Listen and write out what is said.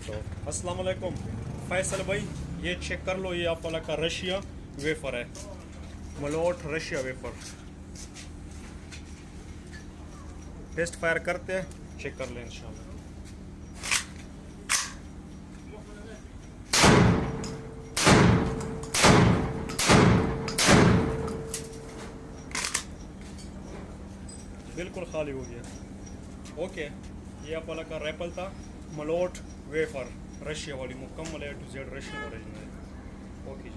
तो अस्सलाम वालेकुम फैसल भाई, ये चेक कर लो, ये आप वाला का रशिया वेफर है, Malout Russia wafer. Test fire करते हैं, चेक कर लें इंशाल्लाह। बिल्कुल खाली हो गया। ओके, ये आप वाला का रैपल था, मलोट वेफर रशिया वाली, मुकम्मल A to Z Russian original. Okay.